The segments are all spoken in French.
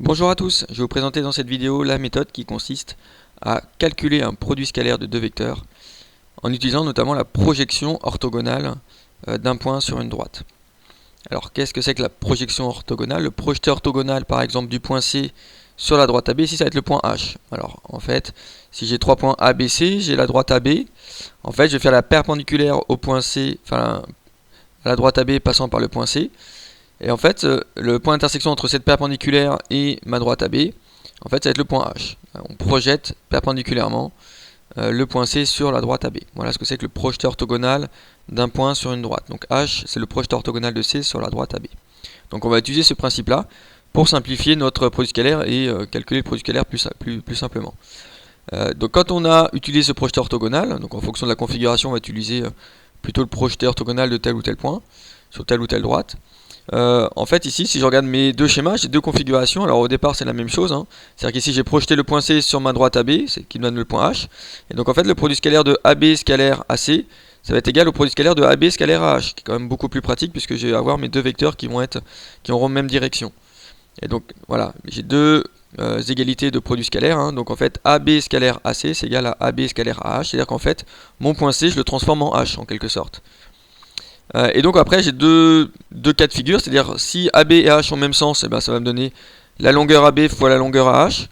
Bonjour à tous, je vais vous présenter dans cette vidéo la méthode qui consiste à calculer un produit scalaire de deux vecteurs en utilisant notamment la projection orthogonale d'un point sur une droite. Alors qu'est-ce que c'est que la projection orthogonale? Le projeté orthogonal par exemple du point C sur la droite AB, ici ça va être le point H. Alors en fait, si j'ai trois points ABC, j'ai la droite AB. En fait, je vais faire la perpendiculaire au point C, enfin à la droite AB passant par le point C. Et en fait, le point d'intersection entre cette perpendiculaire et ma droite AB, en fait, ça va être le point H. On projette perpendiculairement le point C sur la droite AB. Voilà ce que c'est que le projeté orthogonal d'un point sur une droite. Donc H, c'est le projeté orthogonal de C sur la droite AB. Donc on va utiliser ce principe-là pour simplifier notre produit scalaire et calculer le produit scalaire plus simplement. Donc quand on a utilisé ce projeté orthogonal, donc en fonction de la configuration, on va utiliser plutôt le projeté orthogonal de tel ou tel point sur telle ou telle droite. En fait ici si je regarde mes deux schémas, j'ai deux configurations. Alors au départ c'est la même chose, c'est-à-dire qu'ici j'ai projeté le point C sur ma droite AB, c'est qui me donne le point H. Et donc en fait le produit scalaire de AB scalaire AC, ça va être égal au produit scalaire de AB scalaire AH, qui est quand même beaucoup plus pratique puisque je vais avoir mes deux vecteurs qui auront même direction. Et donc voilà, j'ai deux égalités de produits scalaires, donc en fait AB scalaire AC c'est égal à AB scalaire AH, c'est-à-dire qu'en fait mon point C je le transforme en H en quelque sorte. Et donc après j'ai deux cas de figure, c'est-à-dire si AB et H ont le même sens, et ben, ça va me donner la longueur AB fois la longueur AH.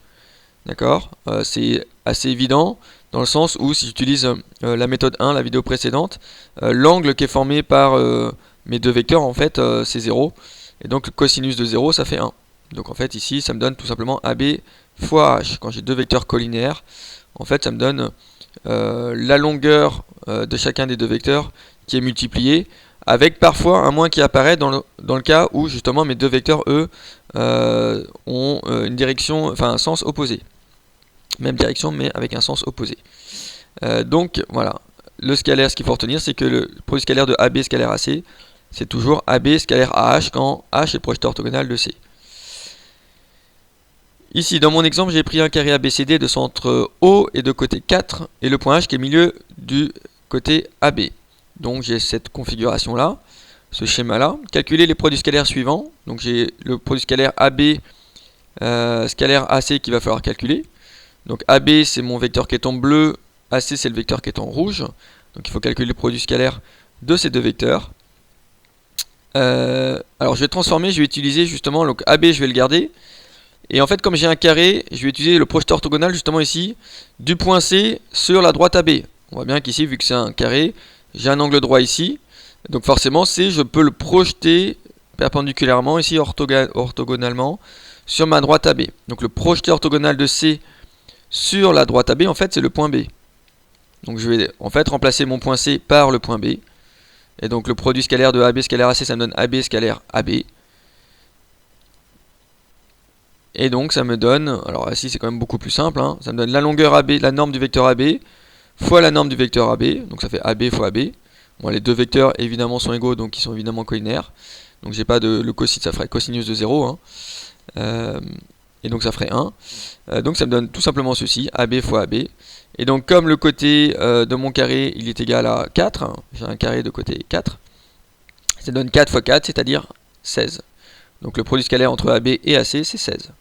D'accord, c'est assez évident dans le sens où si j'utilise la méthode 1, la vidéo précédente, l'angle qui est formé par mes deux vecteurs en fait c'est 0. Et donc le cosinus de 0 ça fait 1. Donc en fait ici ça me donne tout simplement AB fois H. Quand j'ai deux vecteurs collinéaires, en fait ça me donne la longueur de chacun des deux vecteurs qui est multipliée avec parfois un moins qui apparaît dans le cas où justement mes deux vecteurs eux ont une direction, enfin un sens opposé. Même direction mais avec un sens opposé. Donc voilà, le scalaire, ce qu'il faut retenir, c'est que le produit scalaire de AB scalaire AC, c'est toujours AB scalaire AH quand H est le projeté orthogonal de C. Ici dans mon exemple j'ai pris un carré ABCD de centre O et de côté 4 et le point H qui est au milieu du côté AB. Donc j'ai cette configuration là, ce schéma là. Calculer les produits scalaires suivants. Donc j'ai le produit scalaire AB scalaire AC qu'il va falloir calculer. Donc AB c'est mon vecteur qui est en bleu, AC c'est le vecteur qui est en rouge. Donc il faut calculer le produit scalaire de ces deux vecteurs. Alors je vais transformer, je vais utiliser justement, donc AB je vais le garder. Et en fait comme j'ai un carré, je vais utiliser le projeté orthogonal justement ici, du point C sur la droite AB. On voit bien qu'ici vu que c'est un carré, j'ai un angle droit ici, donc forcément C je peux le projeter perpendiculairement ici orthogonalement sur ma droite AB. Donc le projeté orthogonal de C sur la droite AB en fait c'est le point B. Donc je vais en fait remplacer mon point C par le point B. Et donc le produit scalaire de AB scalaire AC ça me donne AB scalaire AB. Et donc ça me donne, alors ici c'est quand même beaucoup plus simple, ça me donne la longueur AB, la norme du vecteur AB, fois la norme du vecteur AB, donc ça fait AB fois AB. Bon, les deux vecteurs évidemment sont égaux, donc ils sont évidemment collinaires. Donc j'ai pas de le cosinus, ça ferait cosinus de 0. Et donc ça ferait 1. Donc ça me donne tout simplement ceci, AB fois AB. Et donc comme le côté de mon carré il est égal à 4, j'ai un carré de côté 4, ça donne 4 fois 4, c'est-à-dire 16. Donc le produit scalaire entre AB et AC c'est 16.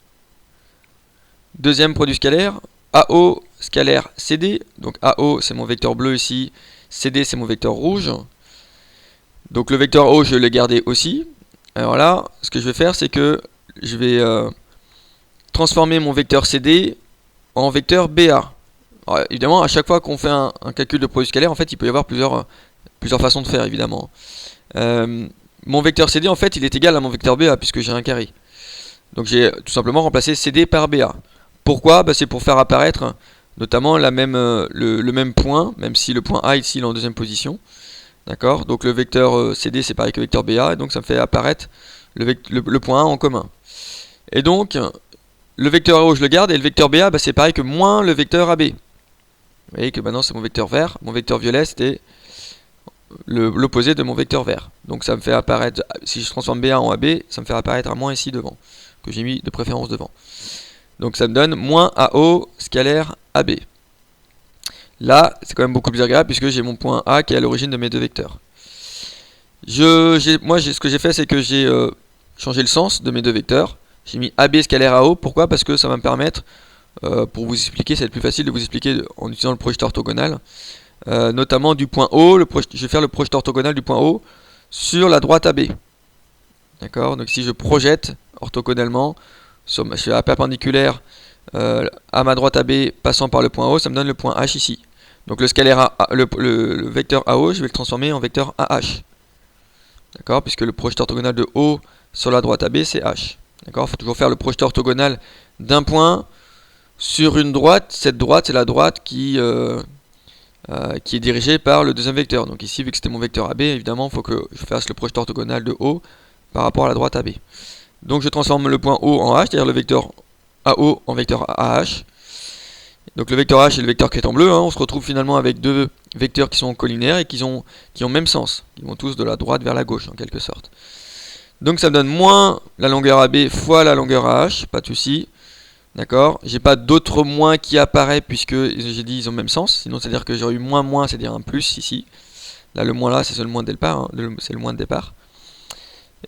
Deuxième produit scalaire, AO scalaire CD. Donc AO c'est mon vecteur bleu ici, CD c'est mon vecteur rouge. Donc le vecteur O je vais le garder aussi. Alors là, ce que je vais faire c'est que je vais transformer mon vecteur CD en vecteur BA. Alors, évidemment à chaque fois qu'on fait un calcul de produit scalaire, en fait il peut y avoir plusieurs façons de faire évidemment. Mon vecteur CD en fait il est égal à mon vecteur BA puisque j'ai un carré. Donc j'ai tout simplement remplacé CD par BA. Pourquoi? C'est pour faire apparaître notamment le même point, même si le point A ici il est en deuxième position. D'accord? Donc le vecteur CD c'est pareil que le vecteur BA, et donc ça me fait apparaître le point A en commun. Et donc le vecteur AO je le garde, et le vecteur BA c'est pareil que moins le vecteur AB. Vous voyez que maintenant c'est mon vecteur vert, mon vecteur violet c'était l'opposé de mon vecteur vert. Donc ça me fait apparaître, si je transforme BA en AB, ça me fait apparaître un moins ici devant, que j'ai mis de préférence devant. Donc ça me donne moins AO scalaire AB. Là, c'est quand même beaucoup plus agréable puisque j'ai mon point A qui est à l'origine de mes deux vecteurs. Ce que j'ai fait, c'est que j'ai changé le sens de mes deux vecteurs. J'ai mis AB scalaire AO, pourquoi? Parce que ça va me permettre, pour vous expliquer, ça va être plus facile de vous expliquer en utilisant le projecteur orthogonal, notamment du point O, je vais faire le projecteur orthogonal du point O sur la droite AB. D'accord? Donc si je projette orthogonalement, sur la perpendiculaire à ma droite AB passant par le point O, ça me donne le point H ici. Donc le scalaire le vecteur AO, je vais le transformer en vecteur AH. D'accord? Puisque le projecteur orthogonal de O sur la droite AB, c'est H. D'accord? Il faut toujours faire le projecteur orthogonal d'un point sur une droite. Cette droite, c'est la droite qui est dirigée par le deuxième vecteur. Donc ici, vu que c'était mon vecteur AB, évidemment, il faut que je fasse le projecteur orthogonal de O par rapport à la droite AB. Donc je transforme le point O en H, c'est-à-dire le vecteur AO en vecteur AH. Donc le vecteur H et le vecteur qui est en bleu, on se retrouve finalement avec deux vecteurs qui sont collinaires et qui ont même sens. Ils vont tous de la droite vers la gauche en quelque sorte. Donc ça me donne moins la longueur AB fois la longueur AH, pas de souci. D'accord? J'ai pas d'autre moins qui apparaît puisque j'ai dit ils ont le même sens. Sinon c'est-à-dire que j'aurais eu moins, c'est-à-dire un plus ici. Là le moins là c'est le moins de départ, c'est le moins de départ.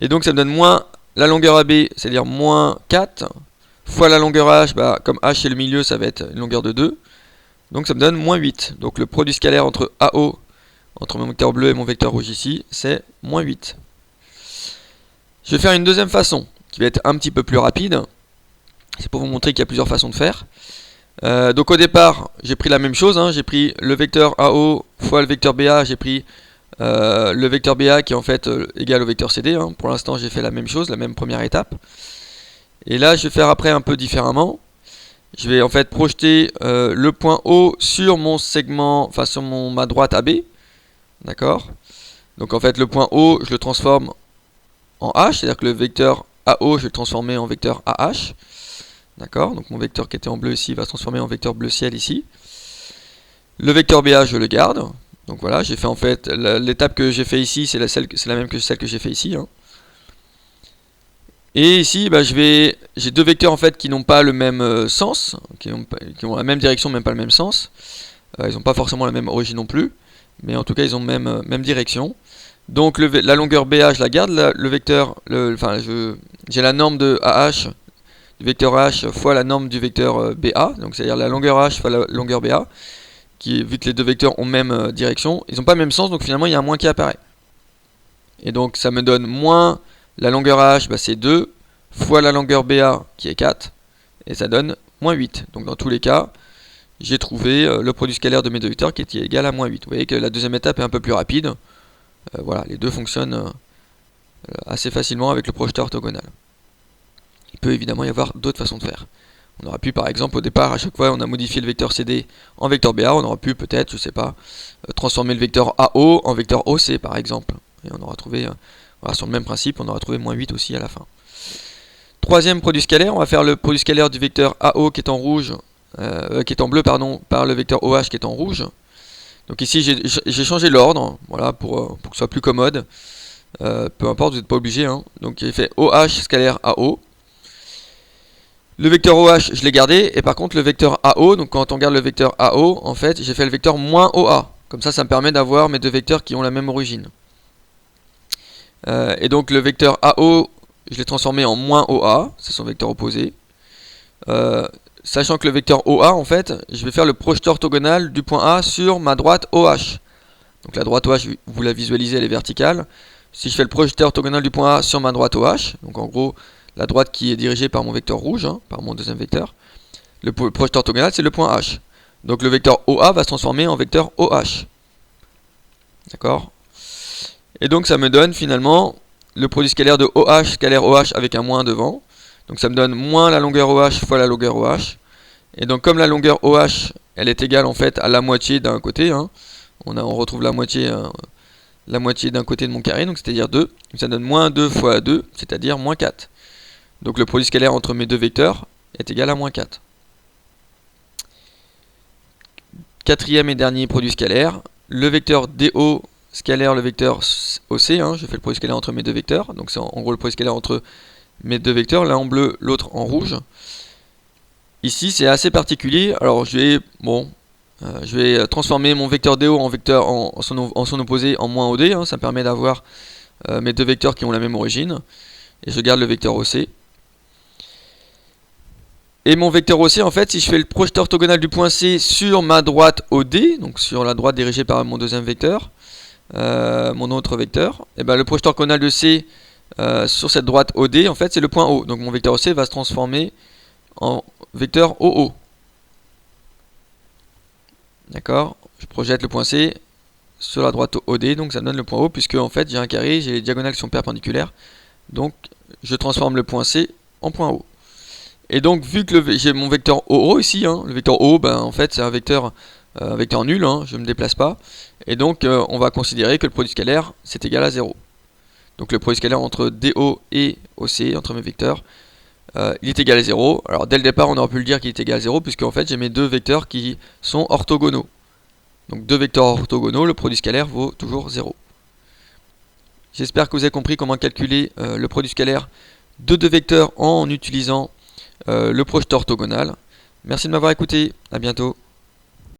Et donc ça me donne moins la longueur AB, c'est-à-dire moins 4, fois la longueur H, comme H est le milieu, ça va être une longueur de 2. Donc ça me donne moins 8. Donc le produit scalaire entre AO, entre mon vecteur bleu et mon vecteur rouge ici, c'est moins 8. Je vais faire une deuxième façon, qui va être un petit peu plus rapide. C'est pour vous montrer qu'il y a plusieurs façons de faire. Donc au départ, j'ai pris la même chose, j'ai pris le vecteur AO fois le vecteur BA, j'ai pris le vecteur BA qui est en fait égal au vecteur CD. Pour l'instant, j'ai fait la même chose, la même première étape. Et là, je vais faire après un peu différemment. Je vais en fait projeter le point O sur mon segment, enfin sur ma droite AB. D'accord? Donc en fait, le point O, je le transforme en H, c'est-à-dire que le vecteur AO, je vais le transformer en vecteur AH. D'accord? Donc mon vecteur qui était en bleu ici va se transformer en vecteur bleu ciel ici. Le vecteur BA, je le garde. Donc voilà, j'ai fait en fait l'étape que j'ai fait ici, c'est la même que celle que j'ai fait ici. Et ici, j'ai deux vecteurs en fait qui n'ont pas le même sens, qui ont la même direction, même pas le même sens. Ils n'ont pas forcément la même origine non plus, mais en tout cas ils ont même direction. Donc la longueur BA, je la garde. Le vecteur, j'ai la norme de AH, du vecteur H fois la norme du vecteur BA, donc c'est-à-dire la longueur H fois la longueur BA. Vu que les deux vecteurs ont même direction, ils n'ont pas le même sens, donc finalement il y a un moins qui apparaît. Et donc ça me donne moins la longueur H, c'est 2, fois la longueur BA qui est 4, et ça donne moins 8. Donc dans tous les cas, j'ai trouvé le produit scalaire de mes deux vecteurs qui est égal à moins 8. Vous voyez que la deuxième étape est un peu plus rapide. Voilà, les deux fonctionnent assez facilement avec le projecteur orthogonal. Il peut évidemment y avoir d'autres façons de faire. On aurait pu par exemple au départ, à chaque fois on a modifié le vecteur CD en vecteur BA, on aurait pu peut-être, je sais pas, transformer le vecteur AO en vecteur OC par exemple. Et on aura trouvé, voilà, sur le même principe, on aura trouvé moins 8 aussi à la fin. Troisième produit scalaire, on va faire le produit scalaire du vecteur AO qui est en rouge, qui est en bleu pardon, par le vecteur OH qui est en rouge. Donc ici j'ai changé l'ordre, voilà, pour que ce soit plus commode. Peu importe, vous n'êtes pas obligé. Donc j'ai fait OH scalaire AO. Le vecteur OH, je l'ai gardé, et par contre le vecteur AO, donc quand on regarde le vecteur AO, en fait, j'ai fait le vecteur moins OA. Comme ça me permet d'avoir mes deux vecteurs qui ont la même origine. Et donc le vecteur AO, je l'ai transformé en moins OA, c'est son vecteur opposé. Sachant que le vecteur OA, en fait, je vais faire le projecteur orthogonal du point A sur ma droite OH. Donc la droite OH, vous la visualisez, elle est verticale. Si je fais le projecteur orthogonal du point A sur ma droite OH, donc en gros, la droite qui est dirigée par mon vecteur rouge, par mon deuxième vecteur, le projecteur orthogonal c'est le point H. Donc le vecteur OA va se transformer en vecteur OH. D'accord? Et donc ça me donne finalement le produit scalaire de OH scalaire OH avec un moins devant. Donc ça me donne moins la longueur OH fois la longueur OH. Et donc comme la longueur OH elle est égale en fait à la moitié d'un côté, on retrouve la moitié d'un côté de mon carré, donc c'est-à-dire 2. Ça donne moins 2 fois 2, c'est-à-dire moins 4. Donc le produit scalaire entre mes deux vecteurs est égal à moins 4. Quatrième et dernier produit scalaire, le vecteur DO scalaire le vecteur OC, je fais le produit scalaire entre mes deux vecteurs, donc c'est en gros le produit scalaire entre mes deux vecteurs, l'un en bleu, l'autre en rouge. Ici c'est assez particulier, alors je vais transformer mon vecteur DO en vecteur en son opposé en moins OD, ça me permet d'avoir mes deux vecteurs qui ont la même origine, et je garde le vecteur OC. Et mon vecteur OC, en fait, si je fais le projet orthogonal du point C sur ma droite OD, donc sur la droite dirigée par mon deuxième vecteur, mon autre vecteur, et ben le projet orthogonal de C sur cette droite OD, en fait, c'est le point O. Donc mon vecteur OC va se transformer en vecteur OO. D'accord? Je projette le point C sur la droite OD, donc ça me donne le point O, puisque en fait j'ai un carré, j'ai les diagonales qui sont perpendiculaires, donc je transforme le point C en point O. Et donc vu que j'ai mon vecteur OO ici, hein, le vecteur O, ben, en fait c'est un vecteur nul, hein, je ne me déplace pas, et donc on va considérer que le produit scalaire c'est égal à 0. Donc le produit scalaire entre DO et OC, entre mes vecteurs, il est égal à 0. Alors dès le départ on aurait pu le dire qu'il est égal à 0, puisque en fait j'ai mes deux vecteurs qui sont orthogonaux. Donc deux vecteurs orthogonaux, le produit scalaire vaut toujours 0. J'espère que vous avez compris comment calculer le produit scalaire de deux vecteurs en utilisant le projeteur orthogonal. Merci de m'avoir écouté, à bientôt.